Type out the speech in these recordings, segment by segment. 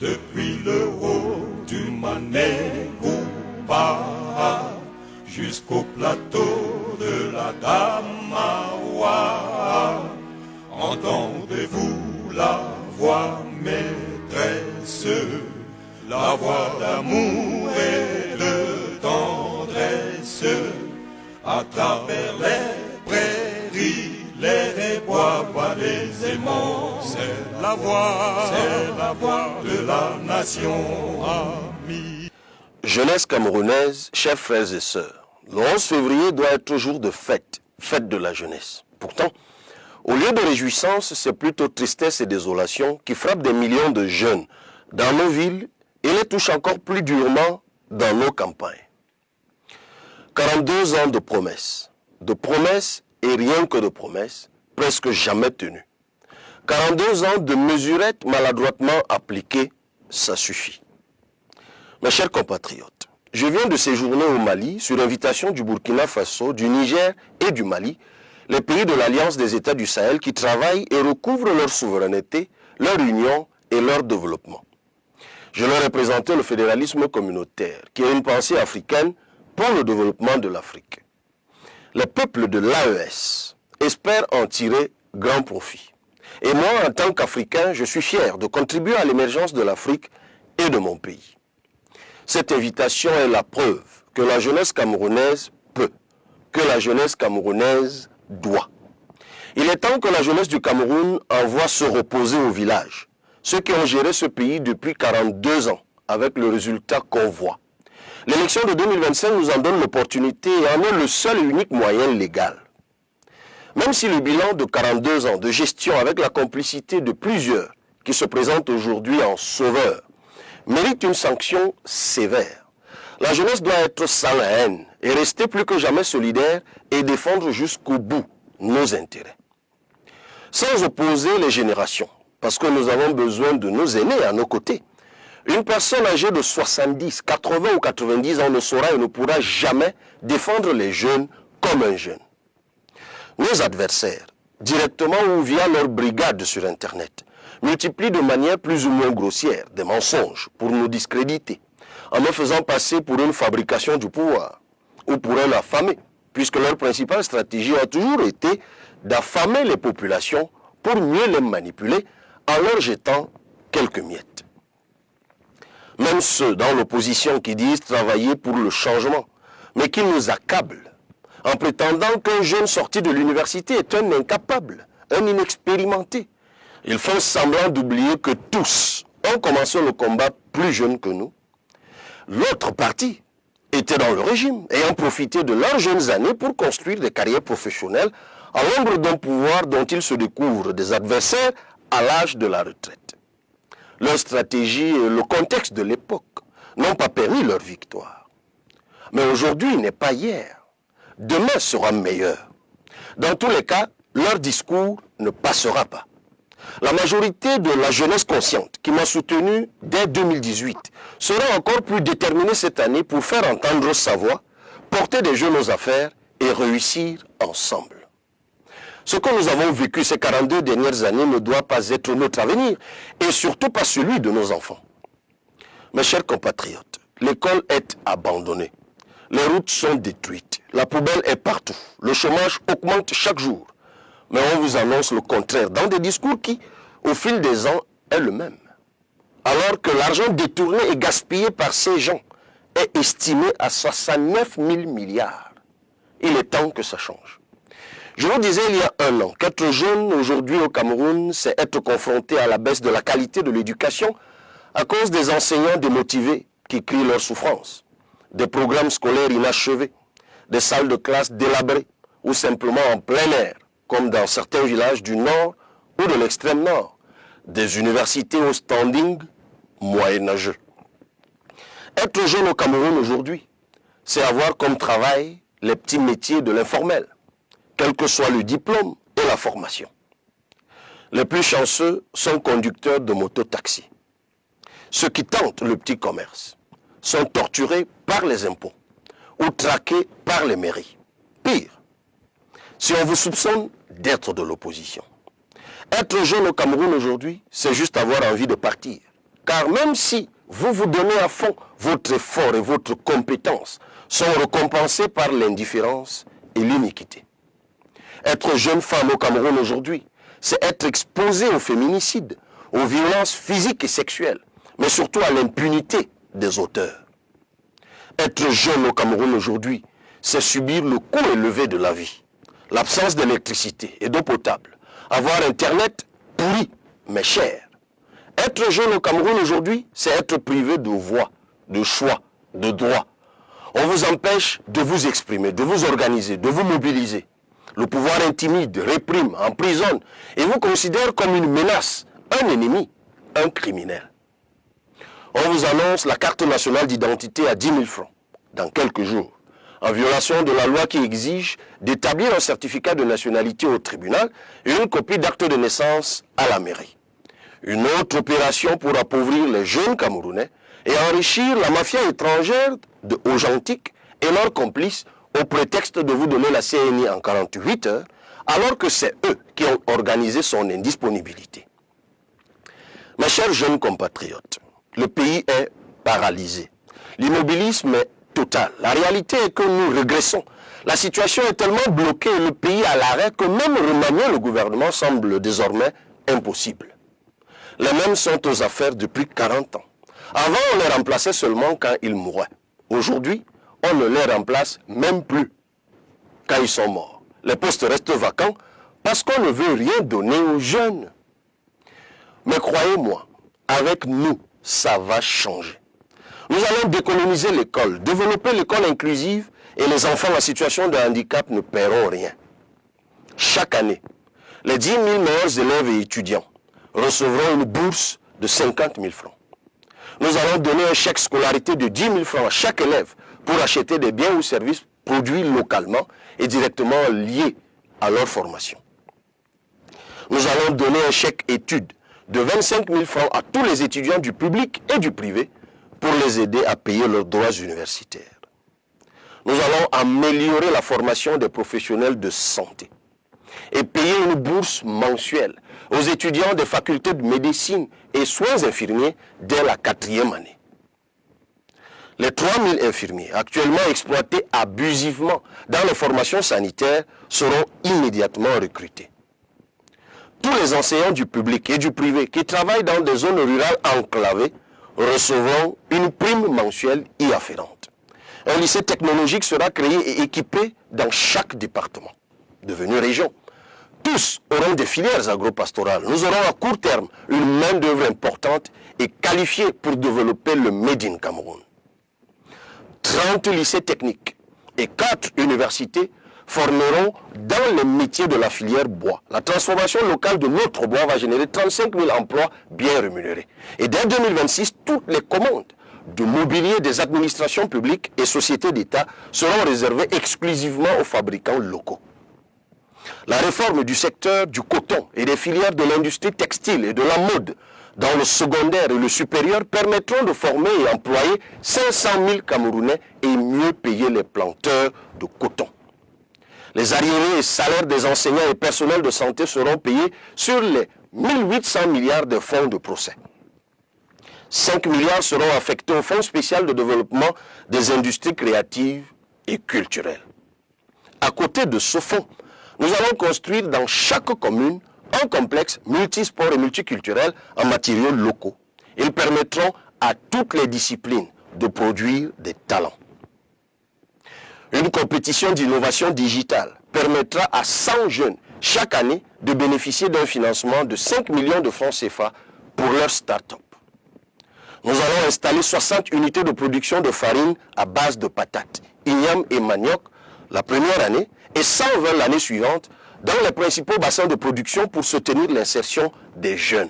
Depuis le haut du Mané-Gouba jusqu'au plateau de la Damawa, entendez-vous la voix maîtresse, la voix d'amour et de tendresse, à travers les prairies, les bois, vallées et monts. C'est la voix de la nation amie. Jeunesse camerounaise, chers frères et sœurs, le 11 février doit être jour de fête, fête de la jeunesse. Pourtant, au lieu de réjouissance, c'est plutôt tristesse et désolation qui frappent des millions de jeunes dans nos villes et les touchent encore plus durement dans nos campagnes. 42 ans de promesses et rien que de promesses, presque jamais tenues. 42 ans de mesurettes maladroitement appliquées, ça suffit. Mes chers compatriotes, je viens de séjourner au Mali sur invitation du Burkina Faso, du Niger et du Mali, les pays de l'Alliance des États du Sahel qui travaillent et recouvrent leur souveraineté, leur union et leur développement. Je leur ai présenté le fédéralisme communautaire, qui est une pensée africaine pour le développement de l'Afrique. Les peuples de l'AES espèrent en tirer grand profit. Et moi, en tant qu'Africain, je suis fier de contribuer à l'émergence de l'Afrique et de mon pays. Cette invitation est la preuve que la jeunesse camerounaise peut, que la jeunesse camerounaise doit. Il est temps que la jeunesse du Cameroun envoie se reposer au village, ceux qui ont géré ce pays depuis 42 ans, avec le résultat qu'on voit. L'élection de 2025 nous en donne l'opportunité et en est le seul et unique moyen légal. Même si le bilan de 42 ans de gestion avec la complicité de plusieurs qui se présentent aujourd'hui en sauveurs mérite une sanction sévère. La jeunesse doit être sans la haine et rester plus que jamais solidaire et défendre jusqu'au bout nos intérêts. Sans opposer les générations, parce que nous avons besoin de nos aînés à nos côtés. Une personne âgée de 70, 80 ou 90 ans ne saura et ne pourra jamais défendre les jeunes comme un jeune. Nos adversaires, directement ou via leur brigade sur Internet, multiplient de manière plus ou moins grossière des mensonges pour nous discréditer, en me faisant passer pour une fabrication du pouvoir ou pour un affamé, puisque leur principale stratégie a toujours été d'affamer les populations pour mieux les manipuler en leur jetant quelques miettes. Même ceux dans l'opposition qui disent travailler pour le changement, mais qui nous accablent en prétendant qu'un jeune sorti de l'université est un incapable, un inexpérimenté. Ils font semblant d'oublier que tous ont commencé le combat plus jeunes que nous. L'autre partie était dans le régime, ayant profité de leurs jeunes années pour construire des carrières professionnelles à l'ombre d'un pouvoir dont ils se découvrent des adversaires à l'âge de la retraite. Leur stratégie et le contexte de l'époque n'ont pas permis leur victoire. Mais aujourd'hui n'est pas hier. Demain sera meilleur. Dans tous les cas, leur discours ne passera pas. La majorité de la jeunesse consciente qui m'a soutenu dès 2018 sera encore plus déterminée cette année pour faire entendre sa voix, porter des jeunes aux affaires et réussir ensemble. Ce que nous avons vécu ces 42 dernières années ne doit pas être notre avenir et surtout pas celui de nos enfants. Mes chers compatriotes, l'école est abandonnée. Les routes sont détruites. La poubelle est partout. Le chômage augmente chaque jour. Mais on vous annonce le contraire dans des discours qui, au fil des ans, est le même. Alors que l'argent détourné et gaspillé par ces gens est estimé à 69 000 milliards. Il est temps que ça change. Je vous disais il y a un an qu'être jeune aujourd'hui au Cameroun, c'est être confronté à la baisse de la qualité de l'éducation à cause des enseignants démotivés qui crient leur souffrance, des programmes scolaires inachevés, des salles de classe délabrées ou simplement en plein air, comme dans certains villages du nord ou de l'extrême nord, des universités au standing moyenâgeux. Être jeune au Cameroun aujourd'hui, c'est avoir comme travail les petits métiers de l'informel, quel que soit le diplôme et la formation. Les plus chanceux sont conducteurs de moto-taxi. Ceux qui tentent le petit commerce sont torturés par les impôts ou traqués par les mairies. Pire, si on vous soupçonne d'être de l'opposition. Être jeune au Cameroun aujourd'hui, c'est juste avoir envie de partir, car même si vous vous donnez à fond, votre effort et votre compétence sont récompensés par l'indifférence et l'iniquité. Être jeune femme au Cameroun aujourd'hui, c'est être exposé au féminicide, aux violences physiques et sexuelles, mais surtout à l'impunité des auteurs. Être jeune au Cameroun aujourd'hui, c'est subir le coût élevé de la vie, l'absence d'électricité et d'eau potable, avoir Internet pourri mais cher. Être jeune au Cameroun aujourd'hui, c'est être privé de voix, de choix, de droits. On vous empêche de vous exprimer, de vous organiser, de vous mobiliser. Le pouvoir intimide, réprime, emprisonne et vous considère comme une menace, un ennemi, un criminel. On vous annonce la carte nationale d'identité à 10 000 francs dans quelques jours, en violation de la loi qui exige d'établir un certificat de nationalité au tribunal et une copie d'acte de naissance à la mairie. Une autre opération pour appauvrir les jeunes Camerounais et enrichir la mafia étrangère de Augentique et leurs complices au prétexte de vous donner la CNI en 48 heures, alors que c'est eux qui ont organisé son indisponibilité. Mes chers jeunes compatriotes, le pays est paralysé. L'immobilisme est total. La réalité est que nous régressons. La situation est tellement bloquée et le pays à l'arrêt que même remanier le gouvernement semble désormais impossible. Les mêmes sont aux affaires depuis 40 ans. Avant, on les remplaçait seulement quand ils mouraient. Aujourd'hui, on ne les remplace même plus quand ils sont morts. Les postes restent vacants parce qu'on ne veut rien donner aux jeunes. Mais croyez-moi, avec nous, ça va changer. Nous allons décoloniser l'école, développer l'école inclusive et les enfants en situation de handicap ne paieront rien. Chaque année, les 10 000 meilleurs élèves et étudiants recevront une bourse de 50 000 francs. Nous allons donner un chèque scolarité de 10 000 francs à chaque élève pour acheter des biens ou services produits localement et directement liés à leur formation. Nous allons donner un chèque études de 25 000 francs à tous les étudiants du public et du privé pour les aider à payer leurs droits universitaires. Nous allons améliorer la formation des professionnels de santé et payer une bourse mensuelle aux étudiants des facultés de médecine et soins infirmiers dès la 4e année. Les 3 000 infirmiers actuellement exploités abusivement dans les formations sanitaires seront immédiatement recrutés. Tous les enseignants du public et du privé qui travaillent dans des zones rurales enclavées recevront une prime mensuelle y afférente. Un lycée technologique sera créé et équipé dans chaque département, devenu région. Tous auront des filières agro-pastorales. Nous aurons à court terme une main-d'œuvre importante et qualifiée pour développer le Made in Cameroun. 30 lycées techniques et 4 universités formeront dans les métiers de la filière bois. La transformation locale de notre bois va générer 35 000 emplois bien rémunérés. Et dès 2026, toutes les commandes de mobilier des administrations publiques et sociétés d'État seront réservées exclusivement aux fabricants locaux. La réforme du secteur du coton et des filières de l'industrie textile et de la mode dans le secondaire et le supérieur permettront de former et employer 500 000 Camerounais et mieux payer les planteurs de coton. Les arriérés et salaires des enseignants et personnels de santé seront payés sur les 1800 milliards de fonds de procès. 5 milliards seront affectés au Fonds spécial de développement des industries créatives et culturelles. À côté de ce fonds, nous allons construire dans chaque commune un complexe multisport et multiculturel en matériaux locaux. Ils permettront à toutes les disciplines de produire des talents. Une compétition d'innovation digitale permettra à 100 jeunes chaque année de bénéficier d'un financement de 5 millions de francs CFA pour leur start-up. Nous allons installer 60 unités de production de farine à base de patates, igname et manioc la première année et 120 l'année suivante dans les principaux bassins de production pour soutenir l'insertion des jeunes.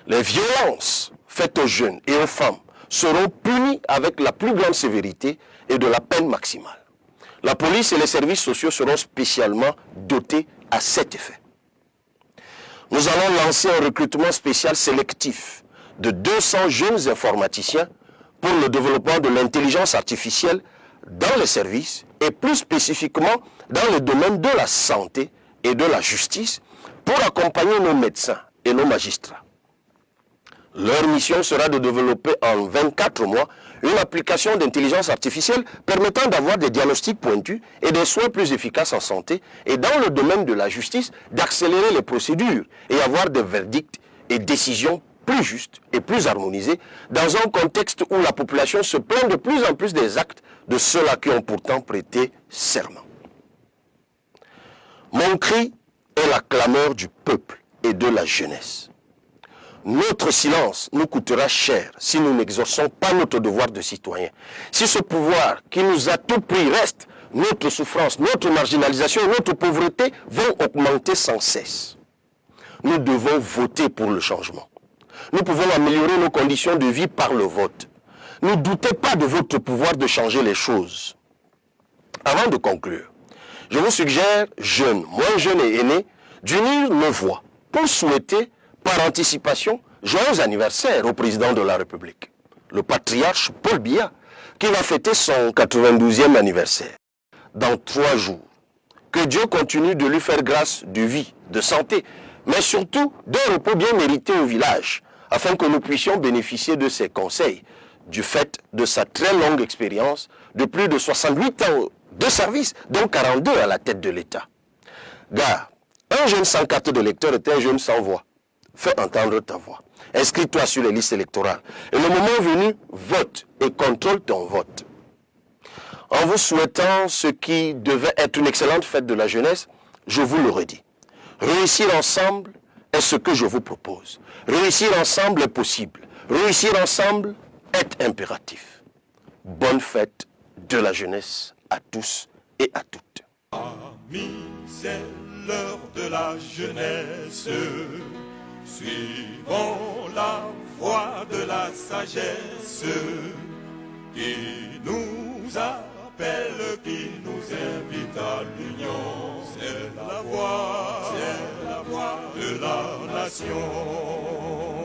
Les violences faites aux jeunes et aux femmes seront punies avec la plus grande sévérité et de la peine maximale. La police et les services sociaux seront spécialement dotés à cet effet. Nous allons lancer un recrutement spécial sélectif de 200 jeunes informaticiens pour le développement de l'intelligence artificielle dans les services et plus spécifiquement dans le domaine de la santé et de la justice pour accompagner nos médecins et nos magistrats. Leur mission sera de développer en 24 mois une application d'intelligence artificielle permettant d'avoir des diagnostics pointus et des soins plus efficaces en santé et dans le domaine de la justice, d'accélérer les procédures et avoir des verdicts et décisions plus justes et plus harmonisées dans un contexte où la population se plaint de plus en plus des actes de ceux-là qui ont pourtant prêté serment. Mon cri est la clameur du peuple et de la jeunesse. Notre silence nous coûtera cher si nous n'exerçons pas notre devoir de citoyen. Si ce pouvoir qui nous a tout pris reste, notre souffrance, notre marginalisation, notre pauvreté vont augmenter sans cesse. Nous devons voter pour le changement. Nous pouvons améliorer nos conditions de vie par le vote. Ne doutez pas de votre pouvoir de changer les choses. Avant de conclure, je vous suggère, jeunes, moins jeunes et aînés, d'unir nos voix pour souhaiter par anticipation, joyeux anniversaire au président de la République, le patriarche Paul Biya, qui va fêter son 92e anniversaire. Dans 3 jours, que Dieu continue de lui faire grâce de vie, de santé, mais surtout d'un repos bien mérité au village, afin que nous puissions bénéficier de ses conseils, du fait de sa très longue expérience de plus de 68 ans de service, dont 42 à la tête de l'État. Gare, un jeune sans carte de lecteur est un jeune sans voix. Fais entendre ta voix. Inscris-toi sur les listes électorales. Et le moment venu, vote et contrôle ton vote. En vous souhaitant ce qui devait être une excellente fête de la jeunesse, je vous le redis. Réussir ensemble est ce que je vous propose. Réussir ensemble est possible. Réussir ensemble est impératif. Bonne fête de la jeunesse à tous et à toutes. Amis, c'est l'heure de la jeunesse. Suivons la voie de la sagesse qui nous appelle, qui nous invite à l'union. C'est la voie de la nation.